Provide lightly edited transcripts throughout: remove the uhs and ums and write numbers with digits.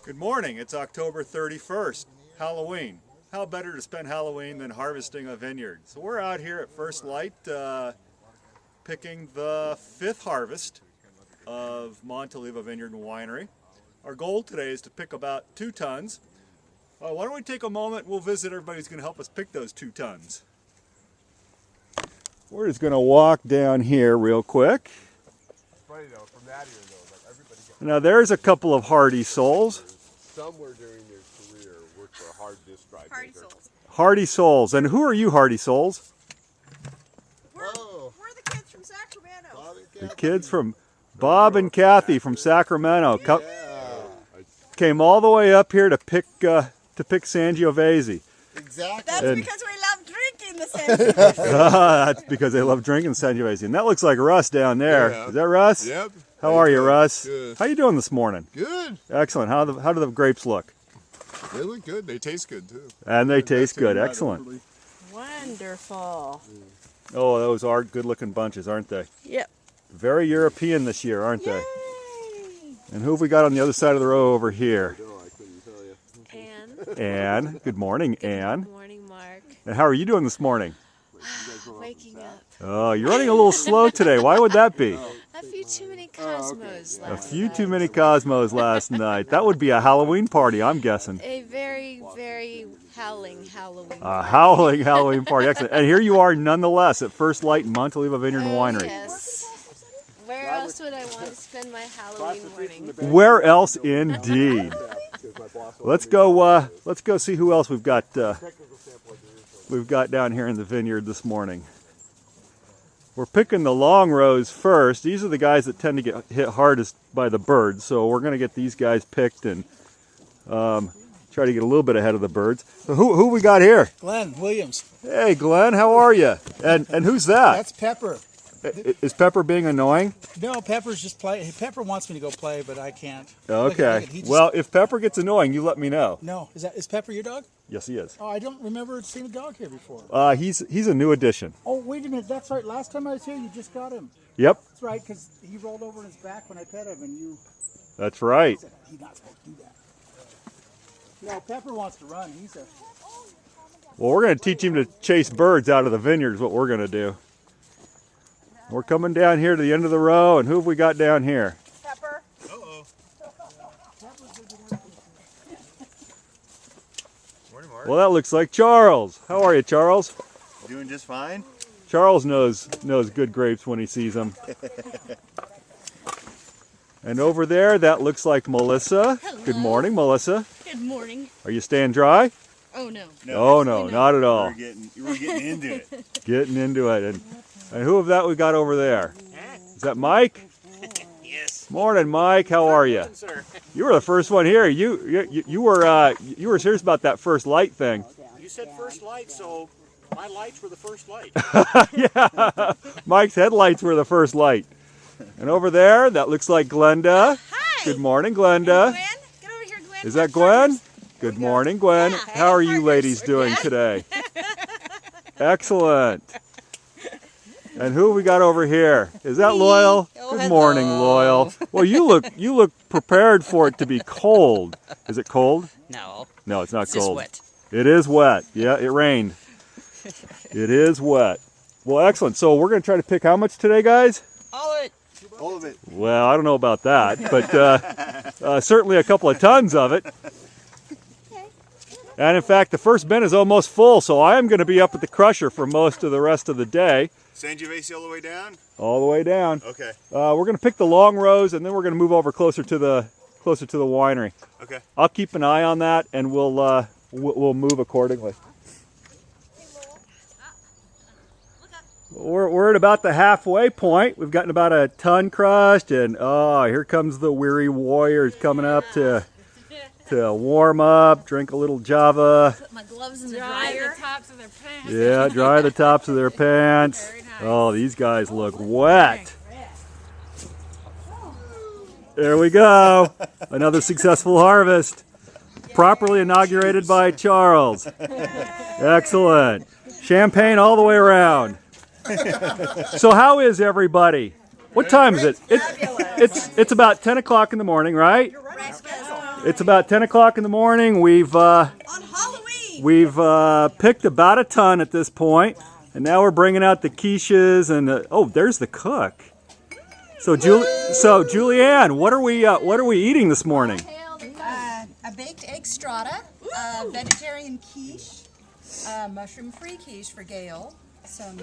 Good morning. It's October 31st, Halloween. How better to spend Halloween than harvesting a vineyard? So we're out here at First Light picking the 5th harvest of Montoliva Vineyard Winery. Our goal today is to pick about 2 tons. Why don't we take a moment, we'll visit everybody who's going to help us pick those 2 tons. We're just going to walk down here real quick. Funny though, from that year though, like everybody got Now there's a couple of hardy souls. somewhere during their career worked for a hard disk drive Hearty maker. souls. Hardy souls. And who are you, hardy souls? We're the kids from Sacramento. The kids from Bob and Kathy from Sacramento came all the way up here to pick Sangiovese. Exactly. That's And- because we love drinking the Sangiovese. That's because they love drinking Sangiovese. And that looks like Russ down there. Yeah. Is that Russ? Yep. How are you, Russ? Good. How you doing this morning? Good. Excellent. How do the grapes look? They look good. They taste good too. And they taste good. Excellent. Wonderful. Oh, those are good-looking bunches, aren't they? Yep. Very European this year, aren't they? Yay! And who have we got on the other side of the row over here? No, I couldn't tell you. Anne. Anne. Good morning, Anne. Good morning, Mark. And how are you doing this morning? Waking up. Oh, you're running a little slow today. Why would that be? A few too many cosmos A last few night. too many Cosmos last night. That would be a Halloween party, I'm guessing. A very, very howling Halloween. A howling Halloween party. Excellent. And here you are nonetheless at First Light in Montoliva Vineyard Winery. Yes. Where else would I want to spend my Halloween morning? Where else indeed? Let's go see who else we've got down here in the vineyard this morning. We're picking the long rows first. These are the guys that tend to get hit hardest by the birds. So we're going to get these guys picked and try to get a little bit ahead of the birds. So who we got here? Glenn Williams. Hey, Glenn, how are you? And who's that? That's Pepper. Is Pepper being annoying? No, Pepper's just play. Pepper wants me to go play, but I can't. Okay. He just- Well, if Pepper gets annoying, you let me know. No, is Pepper your dog? Yes, he is. Oh, I don't remember seeing a dog here before. He's a new addition. Oh, wait a minute. That's right. Last time I was here, you just got him. Yep, That's right, because he rolled over on his back when I pet him, and you that's right. said he's not supposed to do that. No, Pepper wants to run. He's a. Well, we're going to teach him to chase birds out of the vineyard is what we're going to do. We're coming down here to the end of the row, and who have we got down here? Pepper. Morning, Mark. Well, that looks like Charles. How are you, Charles? Doing just fine. Charles knows good grapes when he sees them. And over there, that looks like Melissa. Good morning, Melissa. Good morning. Are you staying dry? Oh, no. Oh, no, not at all. We're getting into it. Getting into it. And who of that we got over there? Is that Mike? Yes. Morning, Mike. How are you? Sir, You were the first one here. You were serious about that First Light thing. you said first light, so my lights were the first light. Yeah. Mike's headlights were the first light. And over there, that looks like Glenda. Hi. Good morning, Glenda. Glenn, get over here, Glenn. Is that Gwen? Good morning, Gwen. Yeah. How are you ladies doing today? Excellent. And who we got over here? Is that Loyal? Oh, Good morning, Loyal. Well, you look prepared for it to be cold. Is it cold? No, No, it's not it's just cold. wet. It is wet. Yeah, it rained. It is wet. Well, excellent. So we're going to try to pick how much today, guys? All of it. All of it. Well, I don't know about that, but certainly a couple of tons of it. And in fact, the first bin is almost full, so I am going to be up at the crusher for most of the rest of the day. Sangiovese all the way down? All the way down. Okay. We're going to pick the long rows, and then we're going to move over closer to the winery. Okay. I'll keep an eye on that, and we'll move accordingly. We're at about the halfway point. We've gotten about a ton crushed, and here comes the weary warriors coming up to warm up, drink a little Java. Put my gloves in the Dry dryer. the tops of their pants. Yeah, dry the tops of their pants. Very nice. Oh, these guys look wet. There we go. Another successful harvest. Properly inaugurated by Charles. Excellent. Champagne all the way around. So how is everybody? What time is it? It's about 10 o'clock in the morning, right? It's about 10 o'clock in the morning. We've On Halloween. picked about a ton at this point, and now we're bringing out the quiches and oh, there's the cook. So Julianne, what are we eating this morning? A baked egg strata, vegetarian quiche, mushroom-free quiche for Gail, some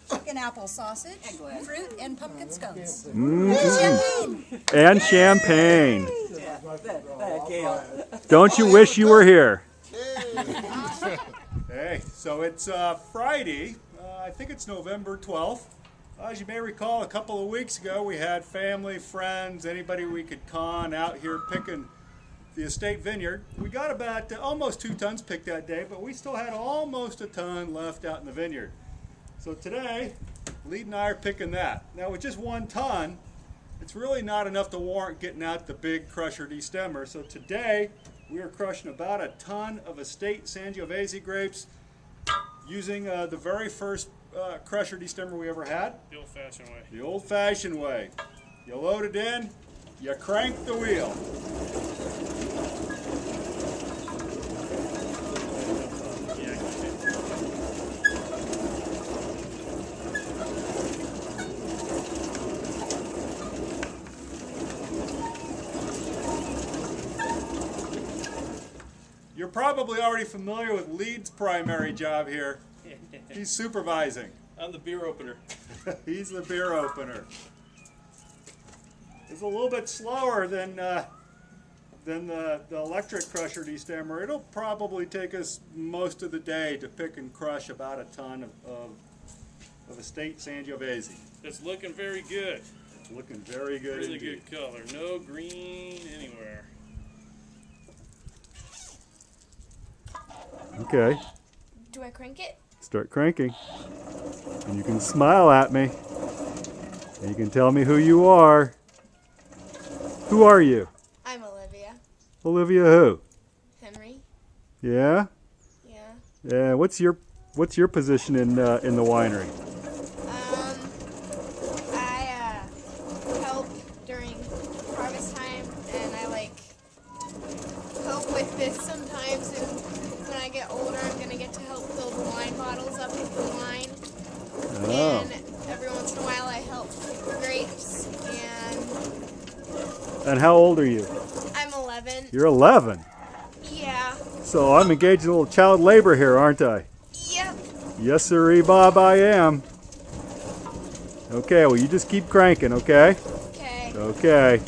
chicken apple sausage, fruit, and pumpkin scones. Champagne. And champagne. Don't you wish you were here? Hey, so it's Friday. I think it's November 12th. As you may recall, a couple of weeks ago we had family, friends, anybody we could con out here picking the estate vineyard. We got about almost 2 tons picked that day, but we still had almost a ton left out in the vineyard. So today, Lead and I are picking that. Now with just 1 ton, it's really not enough to warrant getting out the big crusher destemmer. So today, we are crushing about a ton of estate Sangiovese grapes using the very first crusher destemmer we ever had. The old-fashioned way. The old-fashioned way. You load it in, you crank the wheel. You're probably already familiar with Lead's primary job here. He's supervising. I'm the beer opener. He's the beer opener. It's a little bit slower than the electric crusher destemmer. It'll probably take us most of the day to pick and crush about a ton of estate Sangiovese. It's looking very good. It's looking very good Really indeed. good color. No green anywhere. Okay, Do I crank it? start cranking. And you can smile at me. And you can tell me who you are. Who are you? I'm Olivia. Olivia who? Henry. Yeah? Yeah. Yeah, what's your position in the winery? I help during harvest time, and I help with this sometimes. And when I get older, I'm gonna get to help fill the wine bottles up with the wine. Oh. And every once in a while, I help pick the grapes. And how old are you? I'm 11. You're 11. Yeah. So I'm engaged in a little child labor here, aren't I? Yep. Yes, sirree, Bob, I am. Okay, well, you just keep cranking, okay? Okay. Okay.